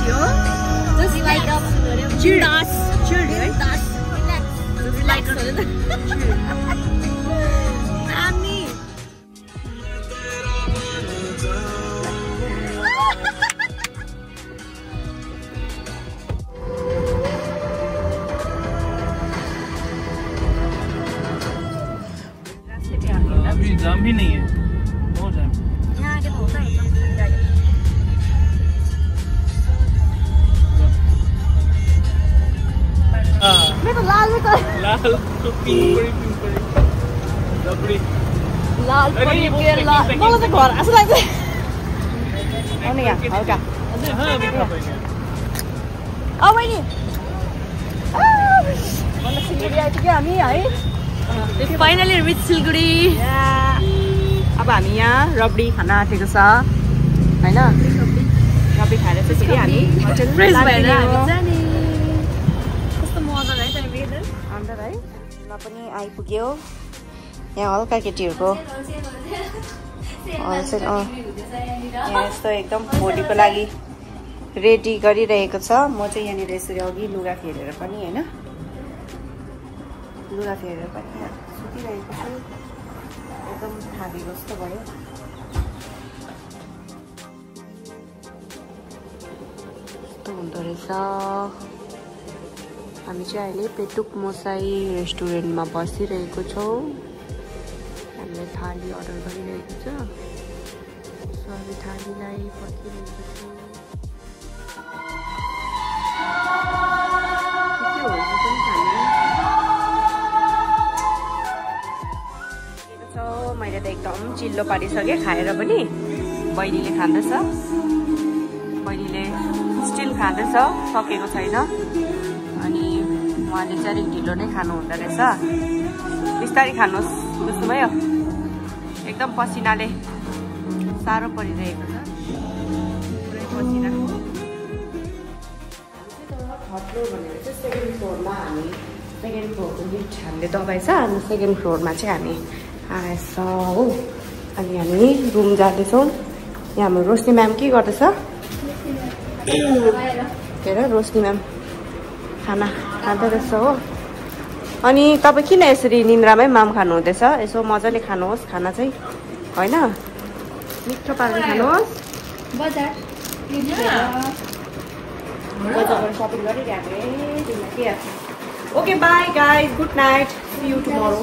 थियो just like a chill right just like a Nani अभी जाम भी नहीं है हो जाए यहाँ आगे बहुत है एकदम ठंडा है मैं तो लाल में तो लाल तो पिंक पड़ी रबड़ी लाल पड़ी के लाल मलाई चाहिँ घर आछ लाग्छ आउने यहाँ हल्का अझै हां अभी कहाँ भयो ओ बहिनी मलाई सिलगढी आइपुग्यो हामी है फाइनली रिच सिलगढी अब हामी यहाँ रबडी खान आँटेको छ हैन रबडी खाएर चाहिँ फेरि हामी होटल भएर जाने कस्तो मजा रहेछ नि वेदर अन्त है ल पनि आइपुग्यो यहाँ हल्का केटीहरुको यस्तो एकदम भोलिको लागि रेडी गरिरहेको छ म चाहिँ यहाँनिर यसरी अघि लुगा फेरेर पनि हैन लुगा फेरेर पनि सुतिरहेको छु एकदम थाबी जस्तो भयो यस्तो हुँदो रहेछ हामी चाहिँ अहिले पेटुक मोसाई रेस्टुरेन्टमा बसिरहेको छौँ हामीले थाली अर्डर गरिरहेको छ सो हामी थालीलाई पर्खिरहेको छौँ मैले त एकदम चिल्लो पारिसकेँ खाएर पनि बहिनीले खाँदैछ बहिनीले स्टिल खाँदैछ सकेको छैन अनि उहाँले चाहिँ अलिक ढिलो नै खानु हुँदो रहेछ बिस्तारै खानुहोस् जस्तो भयो एकदम पसिनाले साह्रो परिरहेको छ पुरै पसिना थर्ड फ्लोर भनेर चाहिँ सेकेन्ड फ्लोरमा हामी सेकेन्ड फ्लोरको लिफ्ट हामीले दबाई छ अनि सेकेन्ड फ्लोरमा चाहिँ हामी आएछ हो अनि हामी रुम जाँदैछौँ यहाँ हाम्रो रोशनी म्याम के गर्दैछ के अरे रोशनी म्याम खाना खाँदै रहेछ हो अनि तपाईँ किन यसरी निन्द्रामै माम खानु हुँदैछ यसो मजाले खानुहोस् खाना चाहिँ होइन मिठो पारेर खानुहोस् बजारबाट सपिङ गरिरहेको के okay bye guys good night see you tomorrow